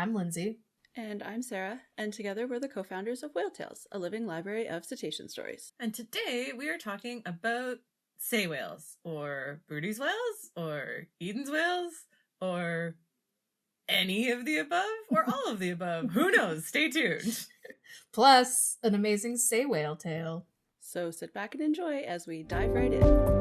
I'm Lindsay. And I'm Sarah, and together we're the co-founders of Whale Tales, a living library of cetacean stories. And today we are talking about sei whales, or Bryde's whales, or Eden's whales, or any of the above, or all of the above. Who knows? Stay tuned. Plus, an amazing sei whale tale. So sit back and enjoy as we dive right in.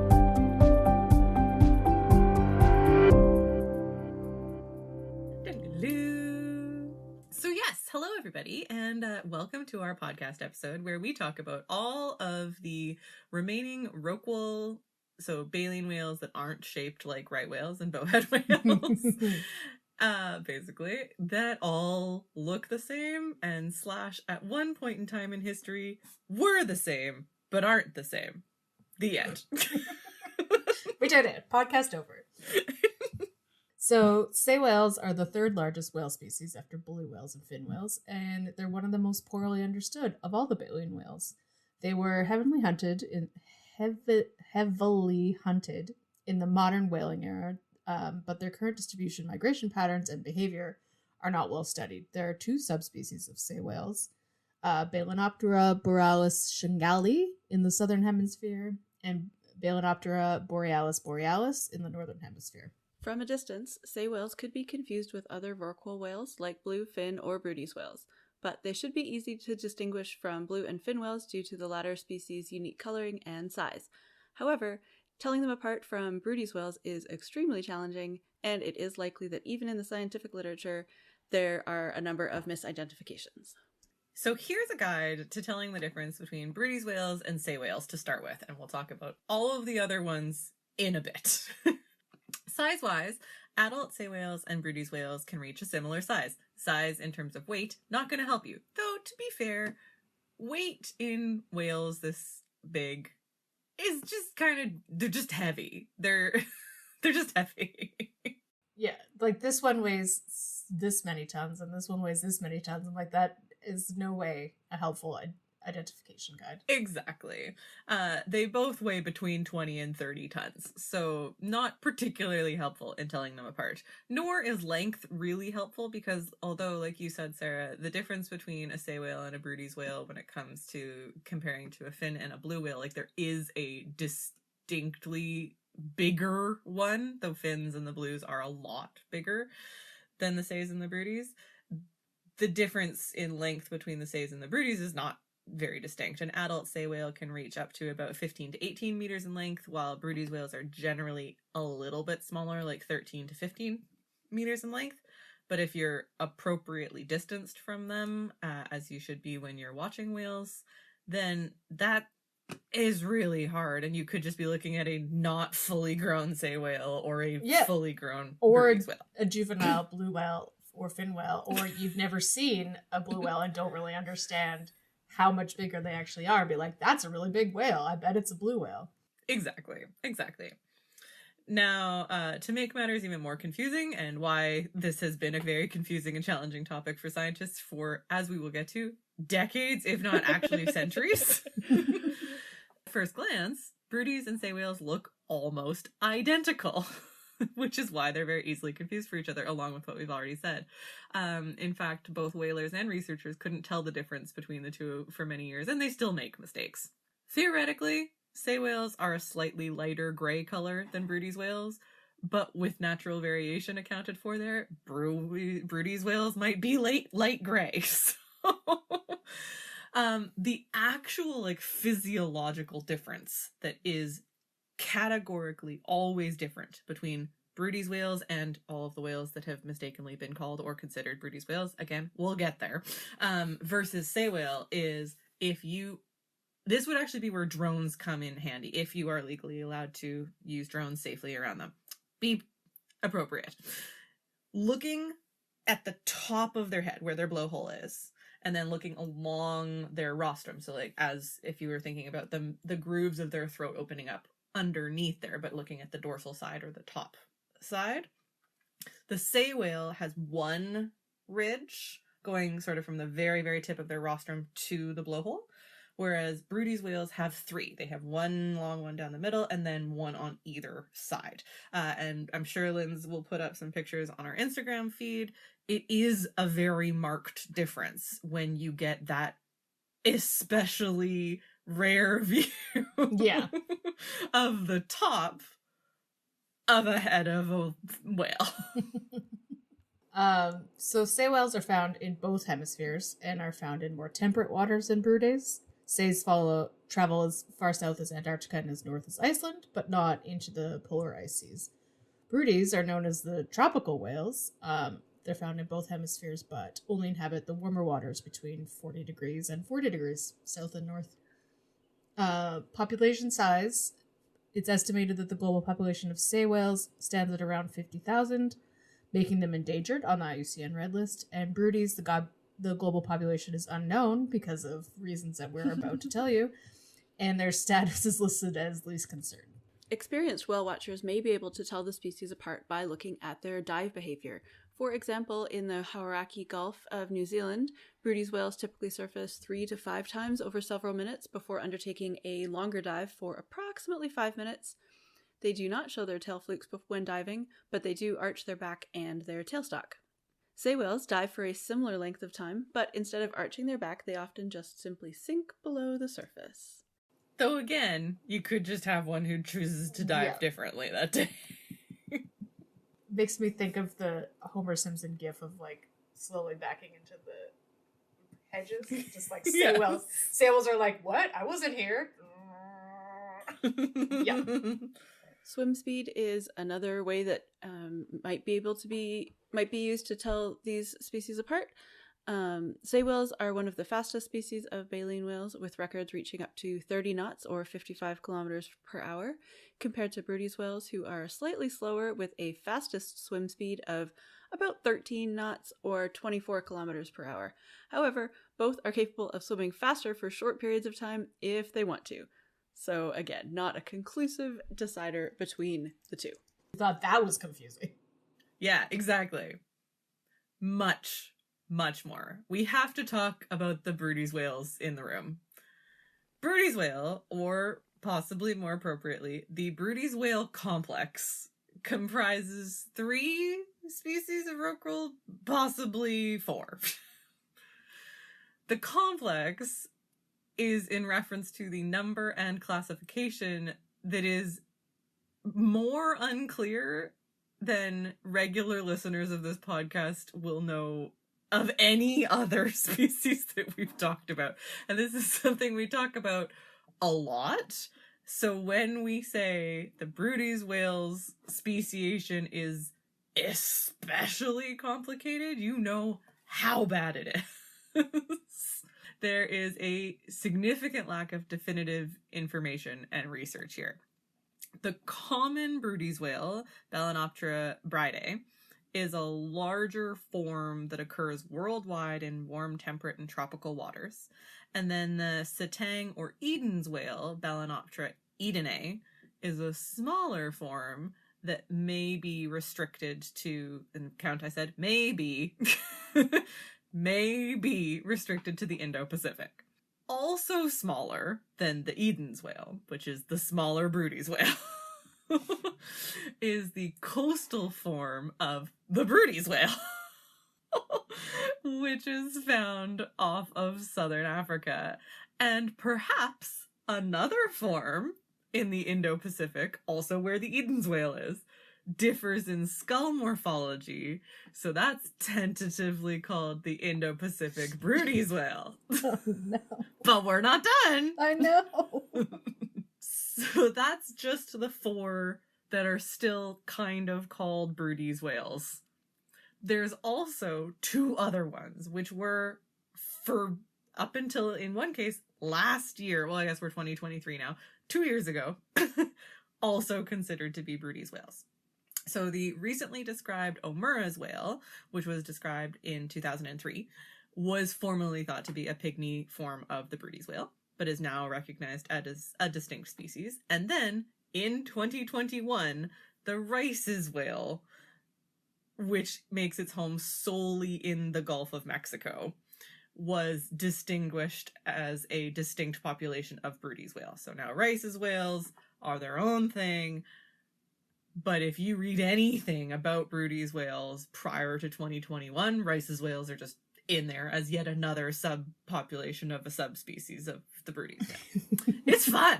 So yes, hello everybody, and welcome to our podcast episode where we talk about all of the remaining rorqual, so baleen whales that aren't shaped like right whales and bowhead whales, basically, that all look the same and / at one point in time in history were the same, but aren't the same. The end. We did it. Podcast over. So, sei whales are the third largest whale species after blue whales and fin whales, and they're one of the most poorly understood of all the baleen whales. They were heavily hunted in the modern whaling era, but their current distribution, migration patterns, and behavior are not well studied. There are two subspecies of sei whales, Balenoptera borealis shingali in the southern hemisphere, and Balenoptera borealis in the northern hemisphere. From a distance, sei whales could be confused with other rorqual whales like blue, fin, or Bryde's whales, but they should be easy to distinguish from blue and fin whales due to the latter species' unique coloring and size. However, telling them apart from Bryde's whales is extremely challenging, and it is likely that even in the scientific literature, there are a number of misidentifications. So here's a guide to telling the difference between Bryde's whales and sei whales to start with, and we'll talk about all of the other ones in a bit. Size-wise, adult sei whales and Bryde's whales can reach a similar size. Size in terms of weight, not going to help you. Though, to be fair, weight in whales this big is just they're just heavy. They're just heavy. Yeah, like this one weighs this many tons and this one weighs this many tons. I'm like, that is no way a helpful identification guide. Exactly. They both weigh between 20 and 30 tons, so not particularly helpful in telling them apart. Nor is length really helpful because, although, like you said, Sarah, the difference between a sei whale and a Bryde's whale when it comes to comparing to a fin and a blue whale, like there is a distinctly bigger one, though fins and the blues are a lot bigger than the seis and the Bryde's. The difference in length between the seis and the Bryde's is not very distinct. An adult sei whale can reach up to about 15 to 18 meters in length, while Bryde's whales are generally a little bit smaller, like 13 to 15 meters in length. But if you're appropriately distanced from them, as you should be when you're watching whales, then that is really hard, and you could just be looking at a not fully grown sei whale or a fully grown Bryde's whale. A juvenile blue whale or fin whale, or you've never seen a blue whale and don't really understand how much bigger they actually are. Be like, that's a really big whale. I bet it's a blue whale. Exactly. Now, to make matters even more confusing, and why this has been a very confusing and challenging topic for scientists for, as we will get to, decades, if not actually centuries. At first glance, Bryde's and sei whales look almost identical, which is why they're very easily confused for each other, along with what we've already said. In fact, both whalers and researchers couldn't tell the difference between the two for many years, and they still make mistakes. Theoretically, sei whales are a slightly lighter gray color than Bryde's whales, but with natural variation accounted for there, Bryde's whales might be light gray. So, the actual physiological difference that is categorically always different between Bryde's whales and all of the whales that have mistakenly been called or considered Bryde's whales, again, we'll get there, versus sei whale is this would actually be where drones come in handy, if you are legally allowed to use drones safely around them. Be appropriate. Looking at the top of their head, where their blowhole is, and then looking along their rostrum, so as if you were thinking about the grooves of their throat opening up underneath there, but looking at the dorsal side or the top side, the sei whale has one ridge going sort of from the very, very tip of their rostrum to the blowhole, whereas Bryde's whales have 3. They have one long one down the middle and then one on either side. And I'm sure Linz will put up some pictures on our Instagram feed. It is a very marked difference when you get that especially rare view Yeah. of the top of a head of a whale. So sei whales are found in both hemispheres and are found in more temperate waters than Brydes. Seis travel as far south as Antarctica and as north as Iceland, but not into the polar ice seas. Brydes are known as the tropical whales. They're found in both hemispheres, but only inhabit the warmer waters between 40 degrees and 40 degrees south and north. Population size, it's estimated that the global population of sei whales stands at around 50,000, making them endangered on the IUCN Red List, and Brydes, the global population is unknown because of reasons that we're about to tell you, and their status is listed as least concern. Experienced whale watchers may be able to tell the species apart by looking at their dive behavior. For example, in the Hauraki Gulf of New Zealand, Brydes whales typically surface 3 to 5 times over several minutes before undertaking a longer dive for approximately 5 minutes. They do not show their tail flukes when diving, but they do arch their back and their tailstock. Sei whales dive for a similar length of time, but instead of arching their back, they often just simply sink below the surface. Though again, you could just have one who chooses to dive differently that day. Makes me think of the Homer Simpson gif of like slowly backing into the hedges. Just like sei whales. Sei whales are like, what? I wasn't here. Yeah. Swim speed is another way that might be used to tell these species apart. Sei whales are one of the fastest species of baleen whales, with records reaching up to 30 knots or 55 kilometers per hour, compared to Brydes whales, who are slightly slower with a fastest swim speed of about 13 knots or 24 kilometers per hour. However, both are capable of swimming faster for short periods of time if they want to. So again, not a conclusive decider between the two. I thought that was confusing. Yeah, exactly. Much more. We have to talk about the Brydes whales in the room. Brydes whale, or possibly more appropriately, the Brydes whale complex, comprises 3 species of rorqual, possibly 4. The complex is in reference to the number and classification that is more unclear than regular listeners of this podcast will know of any other species that we've talked about. And this is something we talk about a lot. So when we say the Brydes whale's speciation is especially complicated, you know how bad it is. There is a significant lack of definitive information and research here. The common Brydes whale, Balænoptera bryde, is a larger form that occurs worldwide in warm, temperate, and tropical waters. And then the Setang or Eden's whale, Balænoptera edenae, is a smaller form that may be restricted to, and count I said, maybe, may be restricted to the Indo-Pacific. Also smaller than the Eden's whale, which is the smaller Brydes whale, is the coastal form of the Brydes whale, which is found off of southern Africa. And perhaps another form in the Indo-Pacific, also where the Eden's whale is, differs in skull morphology, so that's tentatively called the Indo-Pacific Brydes whale. Oh no. But we're not done! I know! So that's just the 4 that are still kind of called Brydes whales. There's also 2 other ones, which were, for up until, in one case, last year, well, I guess we're 2023 now, 2 years ago, also considered to be Brydes whales. So the recently described Omura's whale, which was described in 2003, was formerly thought to be a pygmy form of the Brydes whale, but is now recognized as a distinct species. And then, in 2021, the Rice's whale, which makes its home solely in the Gulf of Mexico, was distinguished as a distinct population of Bryde's whale. So now Rice's whales are their own thing. But if you read anything about Bryde's whales prior to 2021, Rice's whales are just in there as yet another subpopulation of a subspecies of the Bryde's whale. It's fun.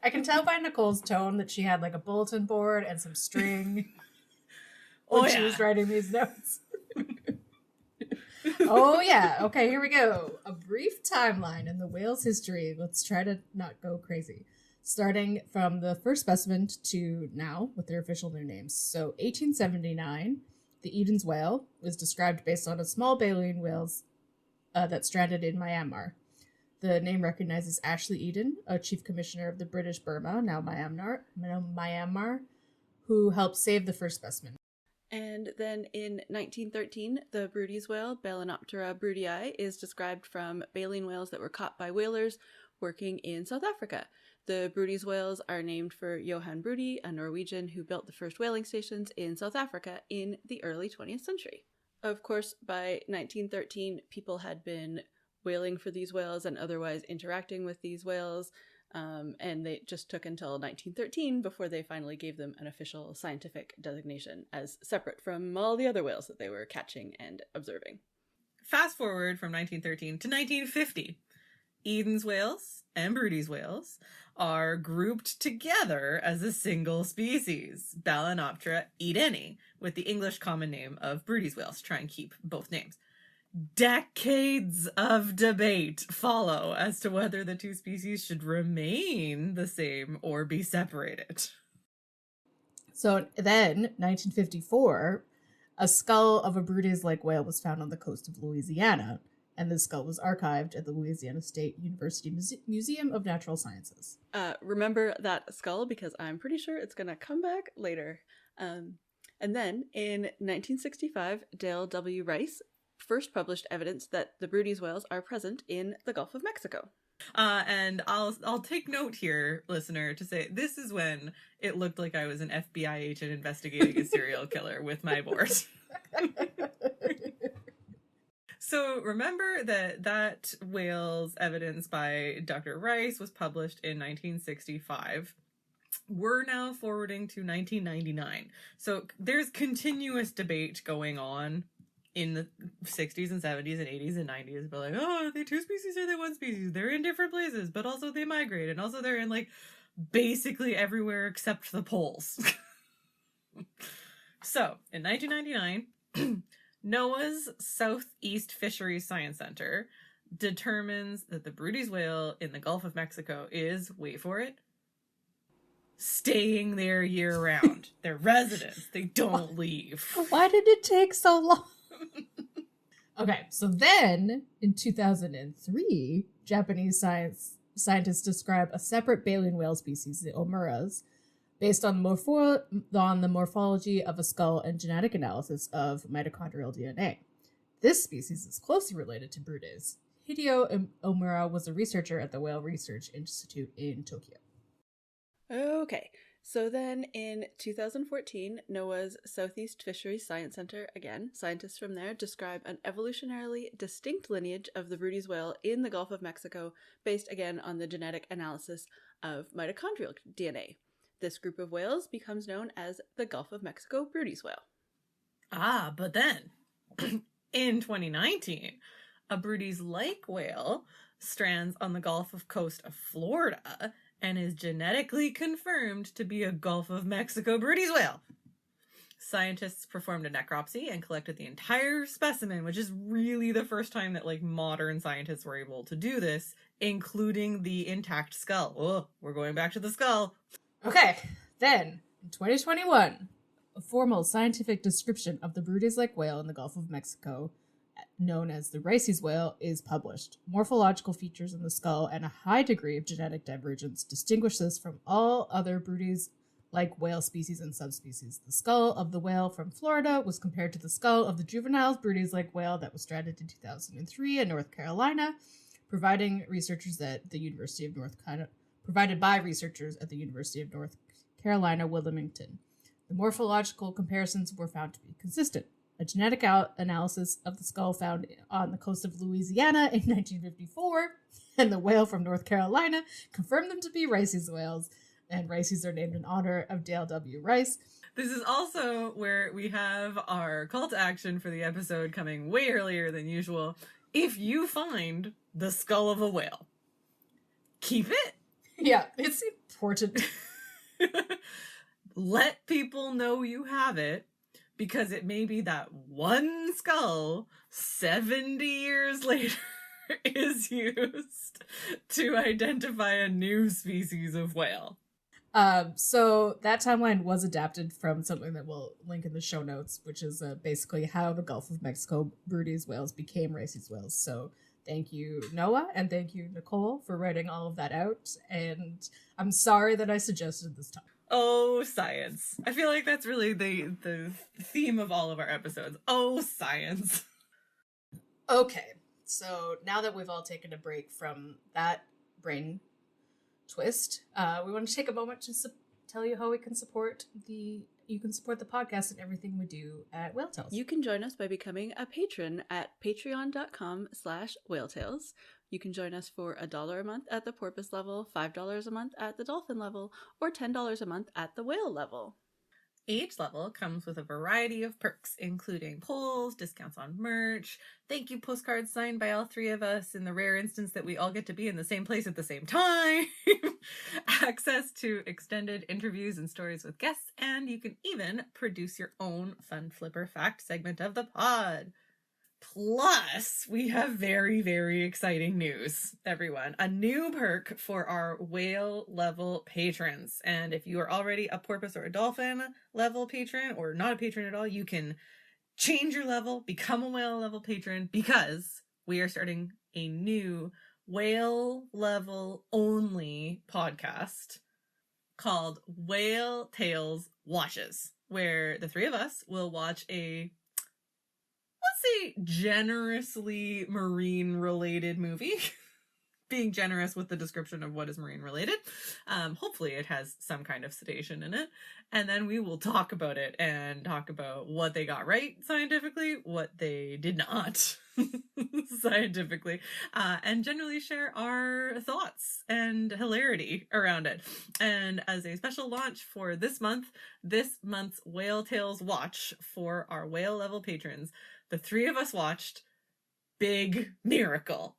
I can tell by Nicole's tone that she had like a bulletin board and some string when she was writing these notes. Oh yeah. Okay, here we go. A brief timeline in the whale's history. Let's try to not go crazy. Starting from the first specimen to now with their official new names. So 1879, the Eden's whale was described based on a small baleen whale that stranded in Myanmar. The name recognizes Ashley Eden, a chief commissioner of the British Burma, now Myanmar, who helped save the first specimen. And then in 1913, the Bryde's whale, Balanoptera brudii, is described from baleen whales that were caught by whalers working in South Africa. The Bryde's whales are named for Johan Bryde, a Norwegian who built the first whaling stations in South Africa in the early 20th century. Of course, by 1913, people had been whaling for these whales and otherwise interacting with these whales, and they just took until 1913 before they finally gave them an official scientific designation as separate from all the other whales that they were catching and observing. Fast forward from 1913 to 1950. Eden's whales and Bryde's whales are grouped together as a single species, Balanoptera edeni, with the English common name of Bryde's whales. Try and keep both names. Decades of debate follow as to whether the two species should remain the same or be separated. So then, 1954, a skull of a Bryde's-like whale was found on the coast of Louisiana, and the skull was archived at the Louisiana State University Museum of Natural Sciences. Remember that skull because I'm pretty sure it's going to come back later. And then in 1965, Dale W. Rice first published evidence that the Bryde's whales are present in the Gulf of Mexico. And I'll take note here, listener, to say this is when it looked like I was an FBI agent investigating a serial killer with my board. So remember that whale's evidence by Dr. Rice was published in 1965. We're now forwarding to 1999. So there's continuous debate going on in the 60s and 70s and 80s and 90s, but like, oh, are they two species or are they one species? They're in different places, but also they migrate, and also they're in like basically everywhere except the poles. So in 1999, NOAA's Southeast Fisheries Science Center determines that the Bryde's whale in the Gulf of Mexico is, wait for it, staying there year round. They're residents. They don't leave. Why did it take so long? Okay, so then in 2003, Japanese scientists describe a separate baleen whale species, the Omuras, based on the morphology of a skull and genetic analysis of mitochondrial DNA. This species is closely related to Bryde's. Hideo Omura was a researcher at the Whale Research Institute in Tokyo. Okay, so then in 2014, NOAA's Southeast Fisheries Science Center, again, scientists from there describe an evolutionarily distinct lineage of the Bryde's whale in the Gulf of Mexico, based again on the genetic analysis of mitochondrial DNA. This group of whales becomes known as the Gulf of Mexico Bryde's whale. Ah, but then, in 2019, a Bryde's-like whale strands on the Gulf Coast of Florida and is genetically confirmed to be a Gulf of Mexico Bryde's whale. Scientists performed a necropsy and collected the entire specimen, which is really the first time that like modern scientists were able to do this, including the intact skull. Oh, we're going back to the skull. Okay, then, in 2021, a formal scientific description of the Bryde's-like whale in the Gulf of Mexico, known as the Rice's whale, is published. Morphological features in the skull and a high degree of genetic divergence distinguish this from all other Bryde's-like whale species and subspecies. The skull of the whale from Florida was compared to the skull of the juvenile Bryde's-like whale that was stranded in 2003 in North Carolina, provided by researchers at the University of North Carolina, Wilmington. The morphological comparisons were found to be consistent. A genetic analysis of the skull found on the coast of Louisiana in 1954 and the whale from North Carolina confirmed them to be Rice's whales, and Rice's are named in honor of Dale W. Rice. This is also where we have our call to action for the episode coming way earlier than usual. If you find the skull of a whale, keep it. Yeah, it's important. Let people know you have it, because it may be that one skull 70 years later is used to identify a new species of whale. So that timeline was adapted from something that we'll link in the show notes, which is basically how the Gulf of Mexico Bryde's whales became Rice's whales. So thank you, Noah, and thank you, Nicole, for writing all of that out. And I'm sorry that I suggested this time. Oh, science. I feel like that's really the theme of all of our episodes. Oh, science. Okay, so now that we've all taken a break from that brain twist, we want to take a moment to tell you how we can support the podcast and everything we do at Whale Tales. You can join us by becoming a patron at patreon.com/whaletales. You can join us for $1 a month at the porpoise level, $5 a month at the dolphin level, or $10 a month at the whale level. Each level comes with a variety of perks, including polls, discounts on merch, thank you postcards signed by all three of us in the rare instance that we all get to be in the same place at the same time, access to extended interviews and stories with guests, and you can even produce your own Fun Flipper Fact segment of the pod. Plus, we have very, very exciting news, everyone. A new perk for our whale level patrons. And if you are already a porpoise or a dolphin level patron, or not a patron at all, you can change your level, become a whale level patron, because we are starting a new whale level only podcast called Whale Tales Watches, where the three of us will watch a, let's say, generously marine related movie. Being generous with the description of what is marine related. Hopefully it has some kind of sedation in it. And then we will talk about it and talk about what they got right scientifically, what they did not scientifically, and generally share our thoughts and hilarity around it. And as a special launch for this month's Whale Tales Watch for our whale level patrons, the three of us watched Big Miracle.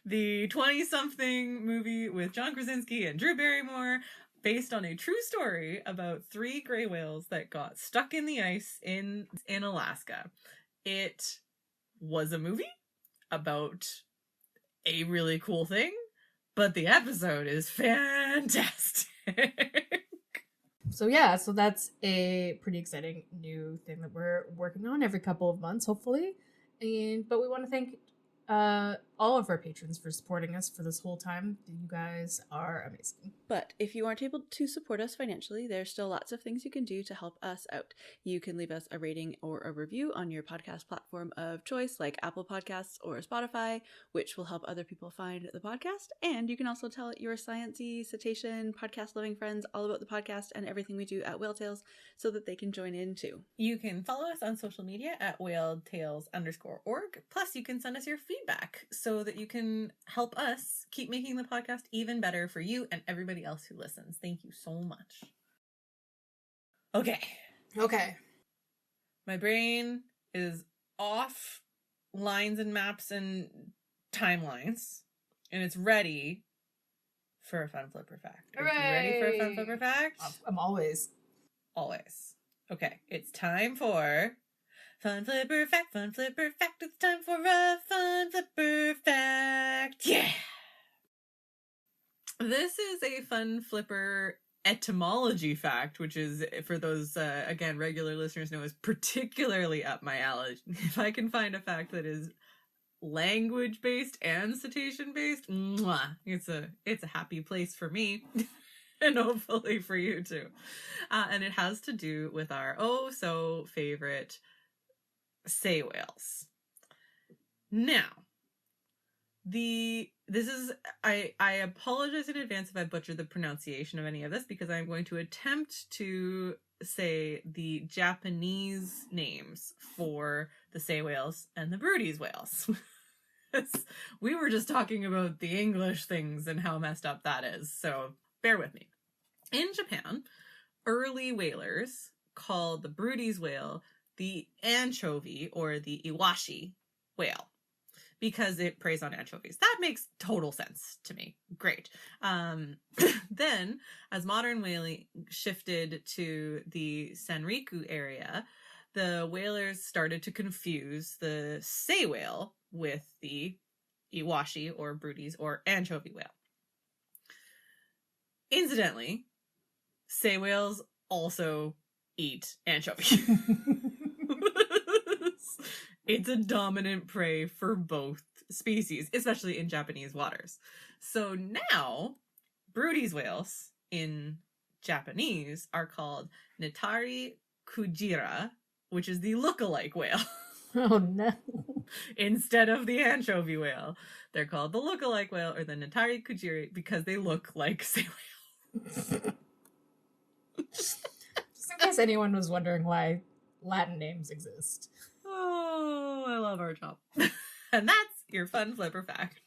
The 20-something movie with John Krasinski and Drew Barrymore, based on a true story about 3 gray whales that got stuck in the ice in Alaska. It was a movie about a really cool thing, but the episode is fantastic. So that's a pretty exciting new thing that we're working on every couple of months, hopefully. But we want to thank all of our patrons for supporting us for this whole time. You guys are amazing. But if you aren't able to support us financially, there's still lots of things you can do to help us out. You can leave us a rating or a review on your podcast platform of choice, like Apple Podcasts or Spotify, which will help other people find the podcast. And you can also tell your sciencey, cetacean, podcast-loving friends all about the podcast and everything we do at Whale Tales so that they can join in too. You can follow us on social media at whaletales_org. Plus, you can send us your feedback so that you can help us keep making the podcast even better for you and everybody else who listens. Thank you so much. Okay. My brain is off lines and maps and timelines, and it's ready for a fun flipper fact. Are you ready for a fun flipper fact? I'm always. Okay, it's time for Fun Flipper Fact, Fun Flipper Fact. It's time for a Fun Flipper Fact. Yeah! This is a Fun Flipper etymology fact, which is, for those, again, regular listeners know, is particularly up my alley. If I can find a fact that is language-based and cetacean-based, mwah, it's a happy place for me. And hopefully for you too. And it has to do with our oh-so-favorite sei whales. Now, I apologize in advance if I butcher the pronunciation of any of this, because I'm going to attempt to say the Japanese names for the sei whales and the Bryde's whales. We were just talking about the English things and how messed up that is, so bear with me. In Japan, early whalers called the Bryde's whale the anchovy or the iwashi whale, because it preys on anchovies. That makes total sense to me. Great. Then, as modern whaling shifted to the Sanriku area, the whalers started to confuse the sei whale with the iwashi or Bryde's or anchovy whale. Incidentally, sei whales also eat anchovy. It's a dominant prey for both species, especially in Japanese waters. So now, Bryde's whales in Japanese are called Netari Kujira, which is the look-alike whale. Oh no. Instead of the anchovy whale. They're called the look-alike whale or the Netari Kujira because they look like sei whales. Just in case anyone was wondering why Latin names exist. Oh, I love our job. And that's your fun flipper fact.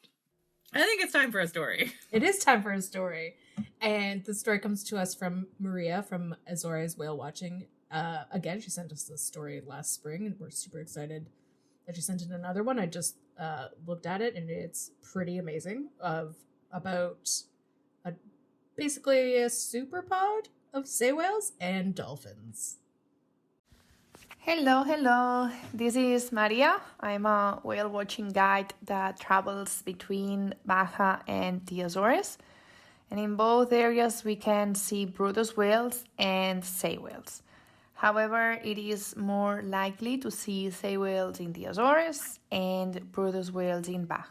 I think it's time for a story. It is time for a story. And the story comes to us from Maria from Azores Whale Watching. Again, she sent us this story last spring, and we're super excited that she sent in another one. I just looked at it, and it's pretty amazing. About basically a super pod of sei whales and dolphins. Hello. This is Maria. I'm a whale watching guide that travels between Baja and the Azores. And in both areas, we can see Bryde's whales and sei whales. However, it is more likely to see sei whales in the Azores and Bryde's whales in Baja.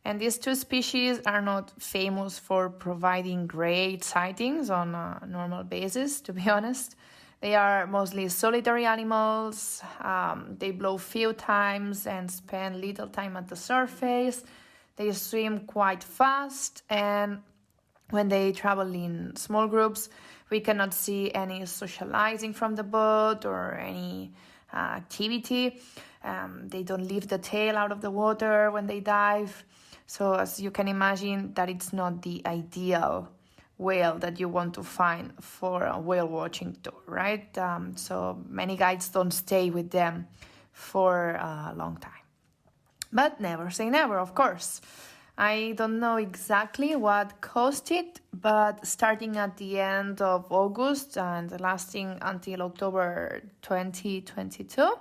And these two species are not famous for providing great sightings on a normal basis, to be honest. They are mostly solitary animals. They blow few times and spend little time at the surface. They swim quite fast, and when they travel in small groups, we cannot see any socializing from the boat or any activity. They don't leave the tail out of the water when they dive. So as you can imagine, that it's not the ideal whale that you want to find for a whale watching tour, right? So many guides don't stay with them for a long time. But never say never, of course. I don't know exactly what caused it, but starting at the end of August and lasting until October 2022,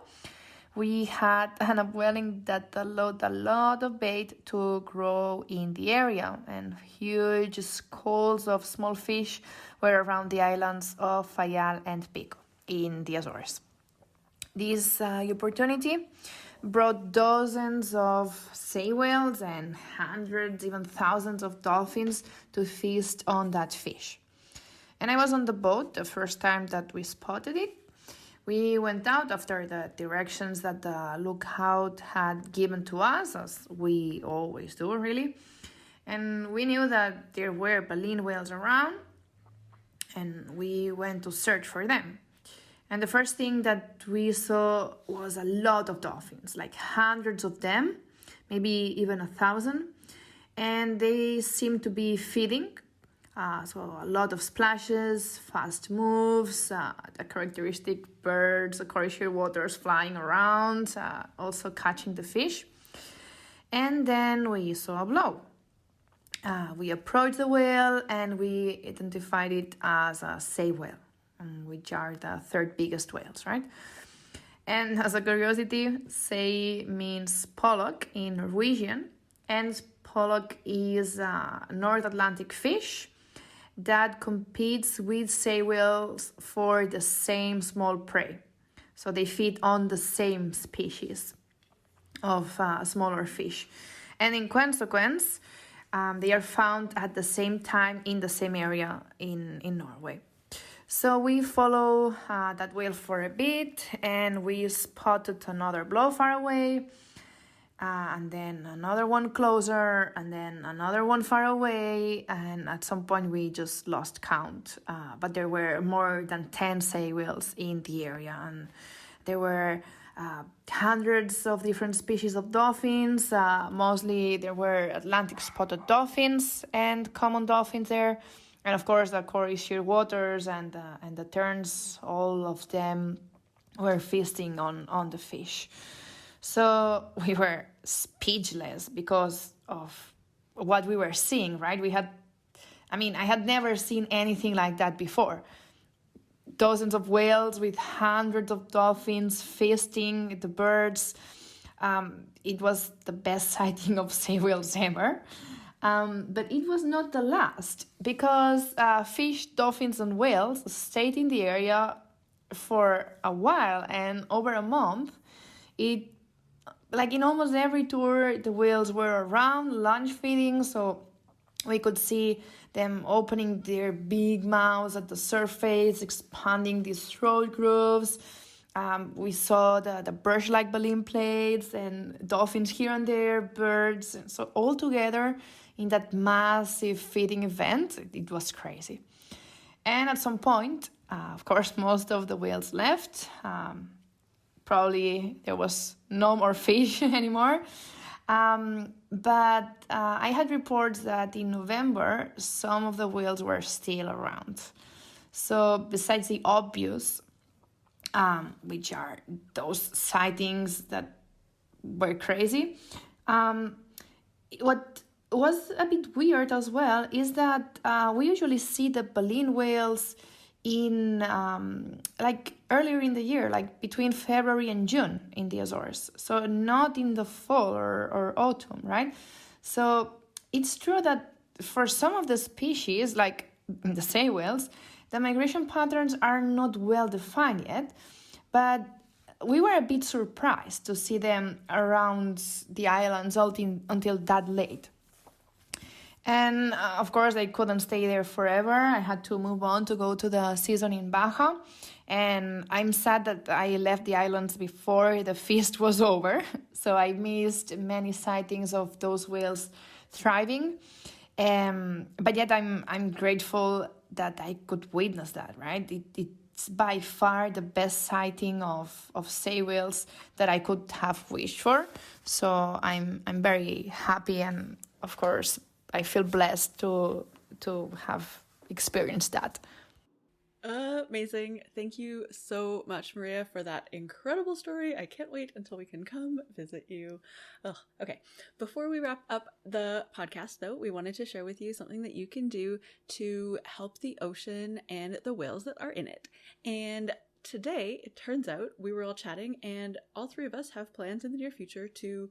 we had an upwelling that allowed a lot of bait to grow in the area, and huge schools of small fish were around the islands of Fayal and Pico in the Azores. This opportunity brought dozens of sei whales and hundreds, even thousands of dolphins to feast on that fish. And I was on the boat the first time that we spotted it. We went out after the directions that the lookout had given to us, as we always do, really. And we knew that there were baleen whales around, and we went to search for them. And the first thing that we saw was a lot of dolphins, like hundreds of them, maybe even 1,000. And they seemed to be feeding. So a lot of splashes, fast moves, the characteristic birds, the coral waters flying around, also catching the fish. And then we saw a blow. We approached the whale and we identified it as a sei whale, which are the third biggest whales, right? And as a curiosity, sei means pollock in Norwegian, and pollock is a North Atlantic fish that competes with sei whales for the same small prey. So they feed on the same species of smaller fish. And in consequence, they are found at the same time in the same area in Norway. So we follow that whale for a bit, and we spotted another blow far away. and then another one closer, and then another one far away, and at some point we just lost count. But there were more than 10 sei whales in the area, and there were hundreds of different species of dolphins. Mostly there were Atlantic spotted dolphins and common dolphins there, and of course the Cory shearwaters and the terns. All of them were feasting on the fish. So we were speechless because of what we were seeing, right? I had never seen anything like that before. Dozens of whales with hundreds of dolphins feasting the birds. It was the best sighting of sei whales ever. But it was not the last, because fish, dolphins, and whales stayed in the area for a while, and over a month. Like in almost every tour, the whales were around lunch feeding, so we could see them opening their big mouths at the surface, expanding these throat grooves. We saw the brush-like baleen plates and dolphins here and there, birds. And so all together in that massive feeding event, it was crazy. And at some point, of course, most of the whales left. Probably there was no more fish anymore. But I had reports that in November, some of the whales were still around. So besides the obvious, which are those sightings that were crazy, what was a bit weird as well is that we usually see the baleen whales in earlier in the year, like between February and June in the Azores. So not in the fall or autumn, right? So it's true that for some of the species, like the sei whales, the migration patterns are not well defined yet, but we were a bit surprised to see them around the islands until that late. And of course, I couldn't stay there forever. I had to move on to go to the season in Baja. And I'm sad that I left the islands before the feast was over. So I missed many sightings of those whales thriving. But yet I'm grateful that I could witness that, right? It's by far the best sighting of sei whales that I could have wished for. So I'm very happy, and of course, I feel blessed to have experienced that. Amazing. Thank you so much, Maria, for that incredible story. I can't wait until we can come visit you. Okay. Before we wrap up the podcast, though, we wanted to share with you something that you can do to help the ocean and the whales that are in it. And today, it turns out, we were all chatting, and all three of us have plans in the near future to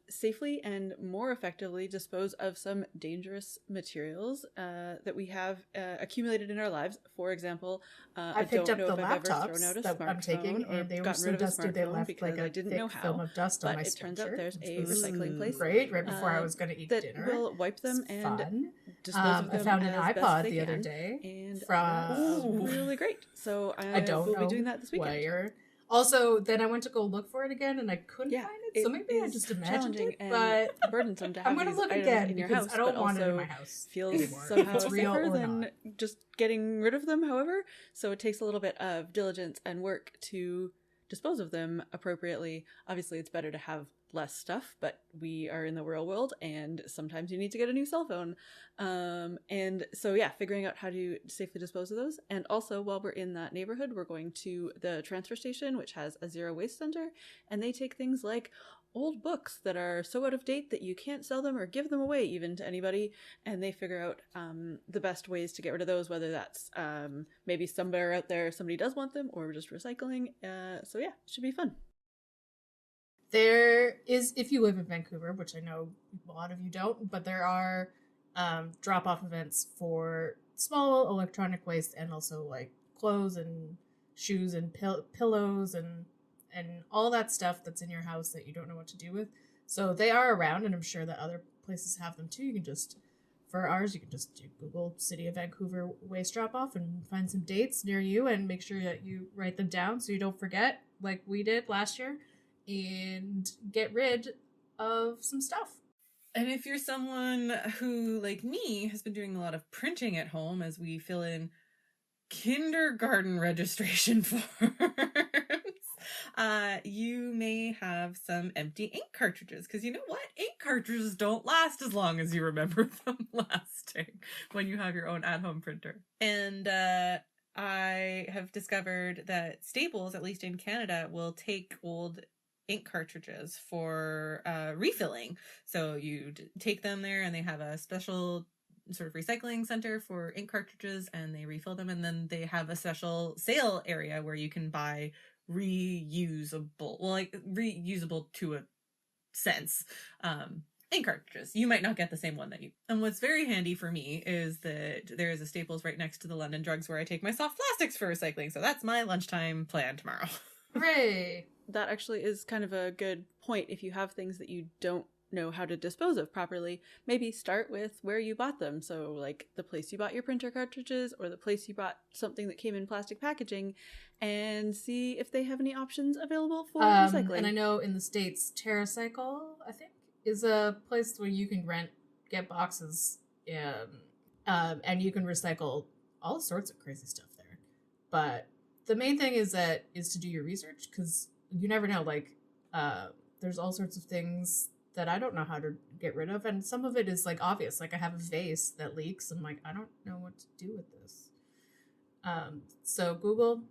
safely and more effectively dispose of some dangerous materials that we have accumulated in our lives. For example, I picked up the if I've ever thrown out laptops a that I'm taking, or and they were gotten so rid of a dusty they smartphone left because like a I didn't thick know film how. of dust on But my it turns out sweatshirt, there's which a was recycling place great right before I was going to eat that dinner. will wipe them It's and fun. dispose of them I found an as best iPod they the other can, day and from really great. So I don't we'll know be doing that this weekend. where. Also, then I went to go look for it again, and I couldn't Yeah, find it. So maybe I just imagined it, but burdensome to have I'm going to these look items again in your because house, I don't but want it in also my house feels anymore. somehow If it's real safer or than not. just getting rid of them, however. So it takes a little bit of diligence and work to dispose of them appropriately. Obviously, it's better to have less stuff, but we are in the real world, and sometimes you need to get a new cell phone. And so, yeah, figuring out how to safely dispose of those. And also, while we're in that neighborhood, we're going to the transfer station, which has a zero waste center, and they take things like old books that are so out of date that you can't sell them or give them away even to anybody, and they figure out the best ways to get rid of those, whether that's maybe somewhere out there somebody does want them or just recycling. So yeah, it should be fun. There is, if you live in Vancouver, which I know a lot of you don't, but there are drop-off events for small electronic waste and also like clothes and shoes and pillows and all that stuff that's in your house that you don't know what to do with. So they are around, and I'm sure that other places have them too. You can just, for ours, you can just Google City of Vancouver waste drop-off and find some dates near you and make sure that you write them down so you don't forget, like we did last year. and get rid of some stuff. And if you're someone who, like me, has been doing a lot of printing at home as we fill in kindergarten registration forms, you may have some empty ink cartridges. Because you know what? Ink cartridges don't last as long as you remember them lasting when you have your own at-home printer. And I have discovered that Staples, at least in Canada, will take old ink cartridges for refilling. So you take them there and they have a special sort of recycling center for ink cartridges and they refill them, and then they have a special sale area where you can buy reusable to a sense ink cartridges. You might not get the same one that you... And what's very handy for me is that there is a Staples right next to the London Drugs where I take my soft plastics for recycling. So that's my lunchtime plan tomorrow. Hooray! That actually is kind of a good point. If you have things that you don't know how to dispose of properly, maybe start with where you bought them. So like the place you bought your printer cartridges or the place you bought something that came in plastic packaging, and see if they have any options available for recycling. And I know in the States, TerraCycle, I think, is a place where you can get boxes, and you can recycle all sorts of crazy stuff there. But the main thing is to do your research, because you never know. Like, there's all sorts of things that I don't know how to get rid of, and some of it is like obvious. Like I have a vase that leaks, and like I don't know what to do with this. So Google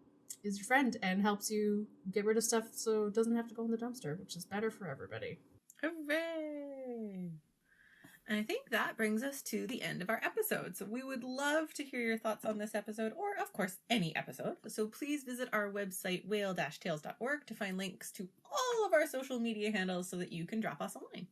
is your friend and helps you get rid of stuff so it doesn't have to go in the dumpster, which is better for everybody. Hooray! And I think that brings us to the end of our episode. So we would love to hear your thoughts on this episode, or of course any episode. So please visit our website whale-tales.org to find links to all of our social media handles so that you can drop us a line.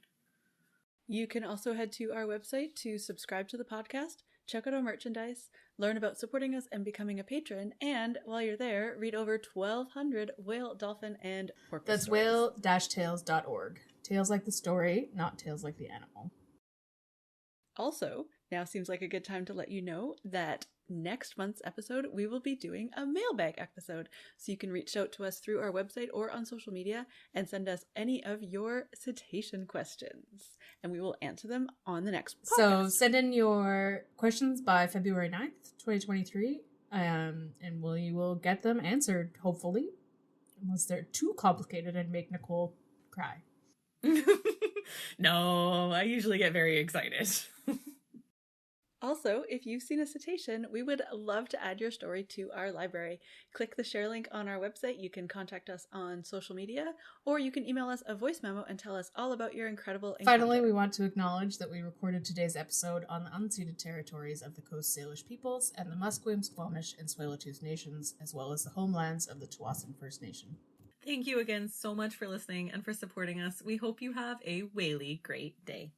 You can also head to our website to subscribe to the podcast, check out our merchandise, learn about supporting us and becoming a patron, and while you're there, read over 1,200 whale, dolphin, and porpoise That's stories. whale-tales.org. Tales like the story, not tales like the animal. Also, now seems like a good time to let you know that next month's episode, we will be doing a mailbag episode. So you can reach out to us through our website or on social media and send us any of your cetacean questions. And we will answer them on the next podcast. So send in your questions by February 9th, 2023. And we will get them answered, hopefully. Unless they're too complicated and make Nicole cry. No, I usually get very excited. Also, if you've seen a cetacean, we would love to add your story to our library. Click the share link on our website. You can contact us on social media, or you can email us a voice memo and tell us all about your incredible encounter. Finally, we want to acknowledge that we recorded today's episode on the unceded territories of the Coast Salish peoples and the Musqueam, Squamish, and Tsleil-Waututh nations, as well as the homelands of the Tsawwassen First Nation. Thank you again so much for listening and for supporting us. We hope you have a whaley great day.